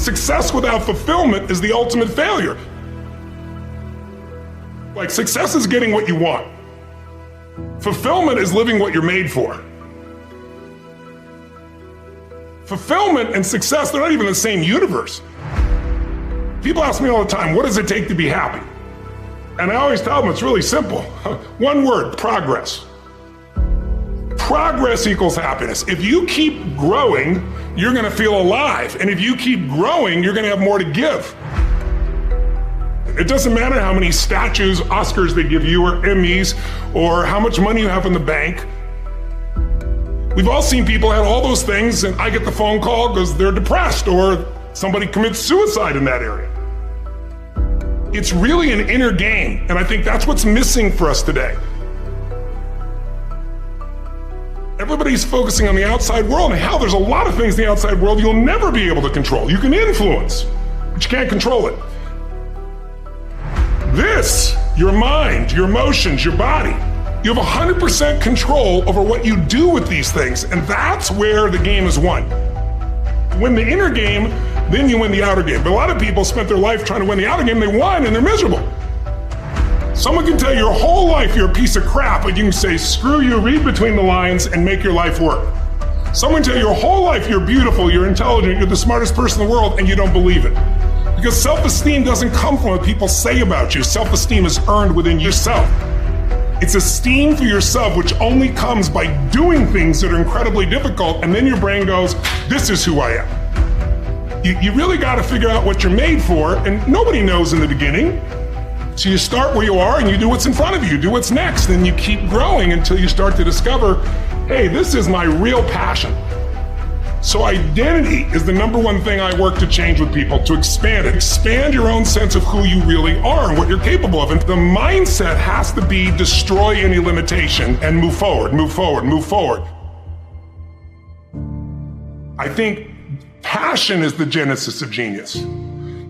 Success without fulfillment is the ultimate failure. Like, success is getting what you want. Fulfillment is living what you're made for. Fulfillment and success, they're not even the same universe. People ask me all the time, what does it take to be happy? And I always tell them it's really simple. One word, progress. Progress equals happiness. If you keep growing, you're gonna feel alive. And if you keep growing, you're gonna have more to give. It doesn't matter how many statues, Oscars they give you, or Emmys, or how much money you have in the bank. We've all seen people have all those things, and I get the phone call because they're depressed, or somebody commits suicide in that area. It's really an inner game, and I think that's what's missing for us today. Everybody's focusing on the outside world, and how there's a lot of things in the outside world you'll never be able to control. You can influence, but you can't control it. This, your mind, your emotions, your body, you have 100% control over what you do with these things, and that's where the game is won. Win the inner game, then you win the outer game. But a lot of people spent their life trying to win the outer game, they won, and they're miserable. Someone can tell you your whole life you're a piece of crap, but you can say, screw you, read between the lines, and make your life work. Someone can tell you your whole life you're beautiful, you're intelligent, you're the smartest person in the world, and you don't believe it. Because self-esteem doesn't come from what people say about you. Self-esteem is earned within yourself. It's esteem for yourself, which only comes by doing things that are incredibly difficult, and then your brain goes, this is who I am. You really got to figure out what you're made for, and nobody knows in the beginning. So you start where you are and you do what's in front of you, do what's next, and you keep growing until you start to discover, hey, this is my real passion. So identity is the number one thing I work to change with people, to expand it. Expand your own sense of who you really are and what you're capable of. And the mindset has to be destroy any limitation and move forward, move forward, move forward. I think passion is the genesis of genius.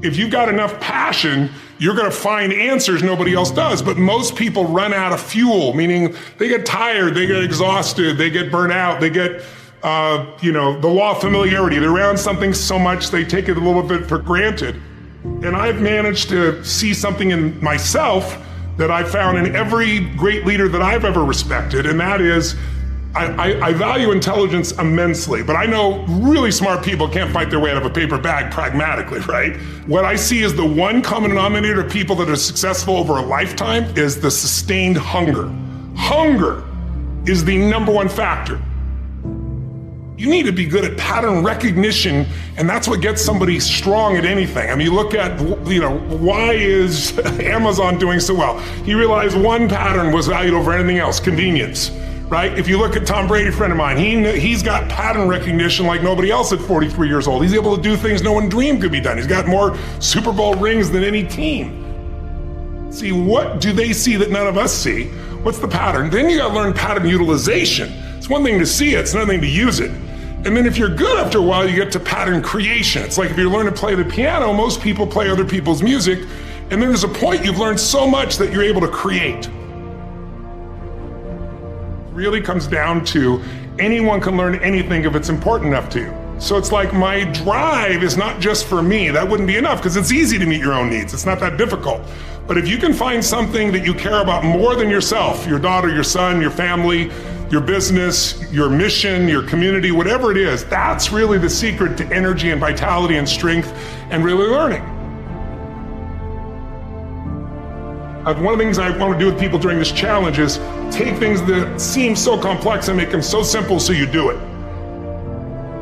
If you've got enough passion, you're gonna find answers nobody else does. But most people run out of fuel, meaning they get tired, they get exhausted, they get burnt out, they get the law of familiarity. They're around something so much they take it a little bit for granted. And I've managed to see something in myself that I found in every great leader that I've ever respected, and that is, I value intelligence immensely, but I know really smart people can't fight their way out of a paper bag pragmatically, right? What I see as the one common denominator of people that are successful over a lifetime is the sustained hunger. Hunger is the number one factor. You need to be good at pattern recognition, and that's what gets somebody strong at anything. I mean, you look at, why is Amazon doing so well? He realized one pattern was valued over anything else, convenience, right? If you look at Tom Brady, a friend of mine, he's got pattern recognition like nobody else at 43 years old. He's able to do things no one dreamed could be done. He's got more Super Bowl rings than any team. See, what do they see that none of us see? What's the pattern? Then you gotta learn pattern utilization. It's one thing to see it, it's another thing to use it. And then if you're good after a while, you get to pattern creation. It's like if you learn to play the piano, most people play other people's music, and then there's a point you've learned so much that you're able to create. It really comes down to anyone can learn anything if it's important enough to you. So it's like my drive is not just for me. That wouldn't be enough because it's easy to meet your own needs. It's not that difficult. But if you can find something that you care about more than yourself, your daughter, your son, your family, your business, your mission, your community, whatever it is, that's really the secret to energy and vitality and strength and really learning. One of the things I want to do with people during this challenge is take things that seem so complex and make them so simple so you do it.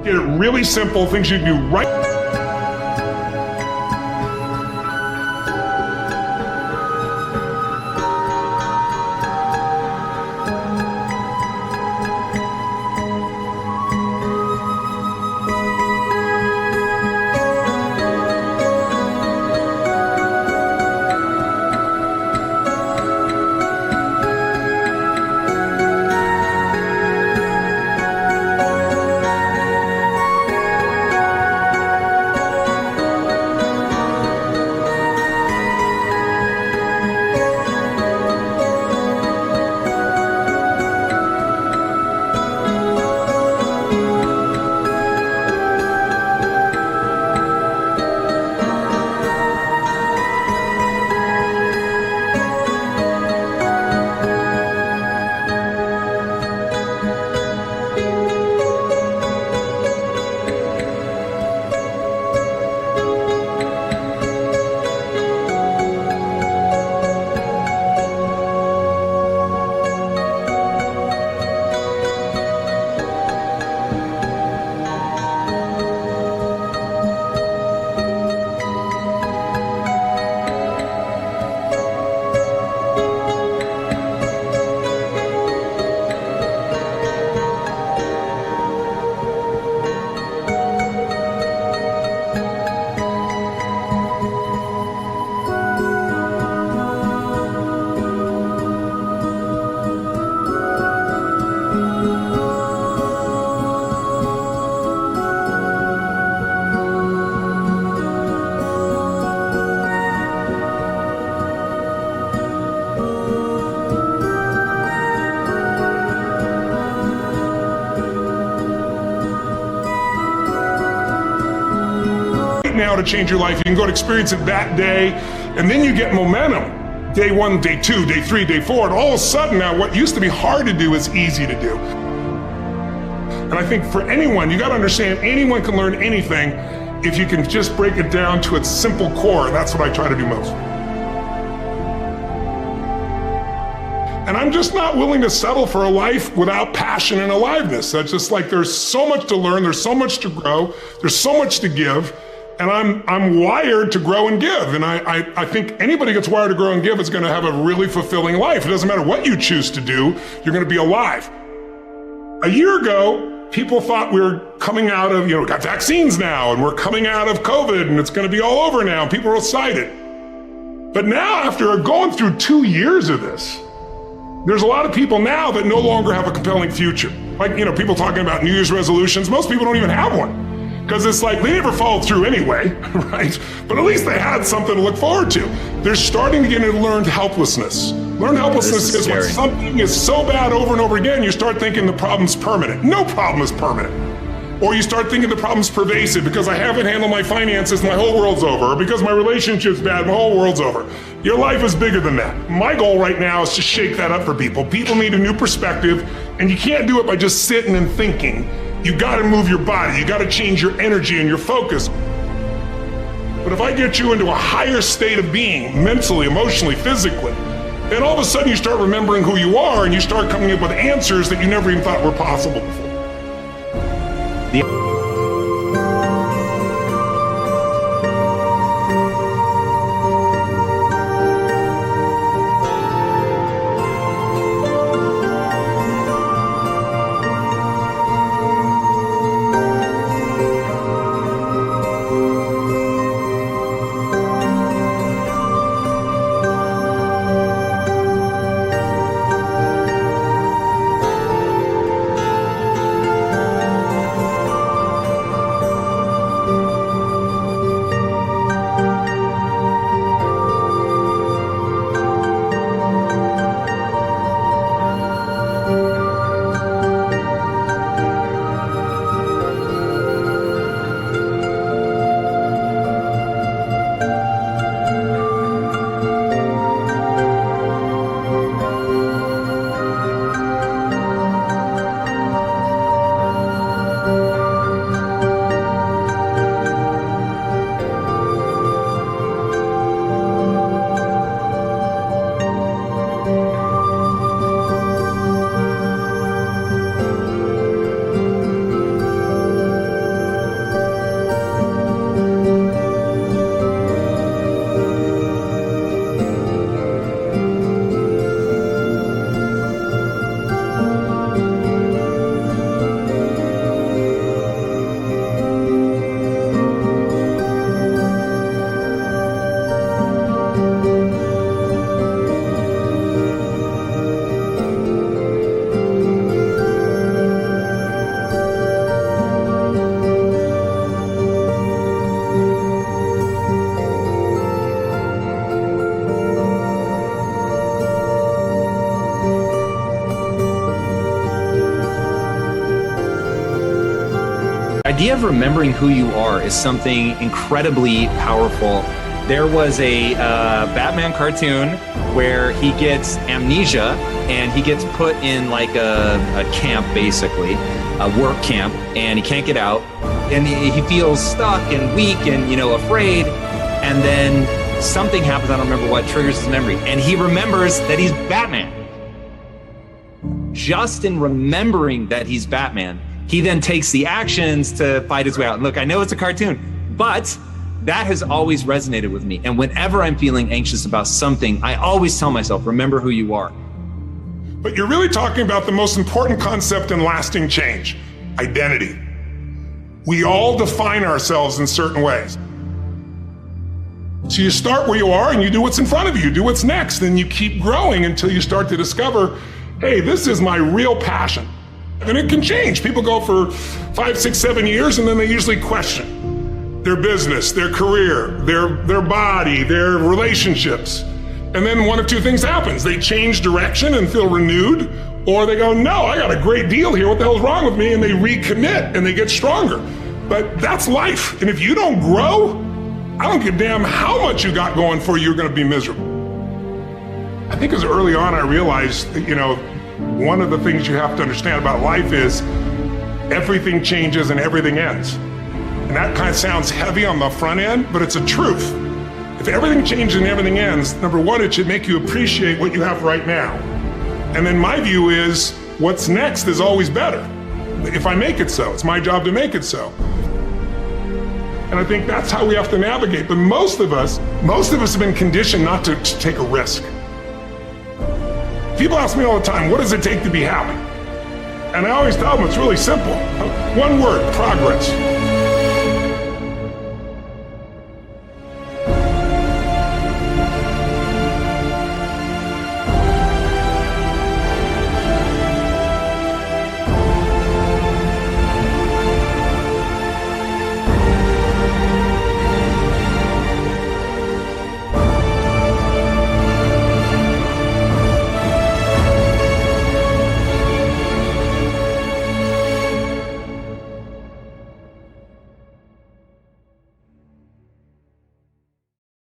Get it really simple, things you do right. right now to change your life. You can go and experience it that day, and then you get momentum. Day 1, day 2, day 3, day 4, and all of a sudden now what used to be hard to do is easy to do. And I think for anyone, you gotta understand, anyone can learn anything if you can just break it down to its simple core. That's what I try to do most. And I'm just not willing to settle for a life without passion and aliveness. That's just like, there's so much to learn, there's so much to grow, there's so much to give. And I'm wired to grow and give. And I think anybody who gets wired to grow and give is gonna have a really fulfilling life. It doesn't matter what you choose to do, you're gonna be alive. A year ago, people thought we were coming out of, we got vaccines now, and we're coming out of COVID, and it's gonna be all over now. People are excited. But now, after going through 2 years of this, there's a lot of people now that no longer have a compelling future. Like, people talking about New Year's resolutions, most people don't even have one. Because it's like, they never followed through anyway, right? But at least they had something to look forward to. They're starting to get into learned helplessness. Learned helplessness is when something is so bad over and over again, you start thinking the problem's permanent. No problem is permanent. Or you start thinking the problem's pervasive. Because I haven't handled my finances, my whole world's over. Or because my relationship's bad, my whole world's over. Your life is bigger than that. My goal right now is to shake that up for people. People need a new perspective, and you can't do it by just sitting and thinking. You gotta move your body, you gotta change your energy and your focus. But if I get you into a higher state of being, mentally, emotionally, physically, then all of a sudden you start remembering who you are and you start coming up with answers that you never even thought were possible before. The idea of remembering who you are is something incredibly powerful. There was a Batman cartoon where he gets amnesia and he gets put in like a camp, basically, a work camp, and he can't get out. And he feels stuck and weak and, afraid. And then something happens, I don't remember what, triggers his memory. And he remembers that he's Batman. Just in remembering that he's Batman, he then takes the actions to fight his way out. And look, I know it's a cartoon, but that has always resonated with me. And whenever I'm feeling anxious about something, I always tell myself, remember who you are. But you're really talking about the most important concept in lasting change, identity. We all define ourselves in certain ways. So you start where you are and you do what's in front of you, do what's next, and you keep growing until you start to discover, hey, this is my real passion. And it can change. People go for 5, 6, 7 years and then they usually question their business, their career, their body, their relationships. And then one of two things happens. They change direction and feel renewed, or they go, no, I got a great deal here. What the hell's wrong with me? And they recommit and they get stronger. But that's life. And if you don't grow, I don't give a damn how much you got going for you, you're gonna be miserable. I think as early on I realized that, one of the things you have to understand about life is everything changes and everything ends. And that kind of sounds heavy on the front end, but it's a truth. If everything changes and everything ends, number one, it should make you appreciate what you have right now. And then my view is, what's next is always better. If I make it so, it's my job to make it so. And I think that's how we have to navigate. But most of us have been conditioned not to take a risk. People ask me all the time, what does it take to be happy? And I always tell them it's really simple. One word, progress.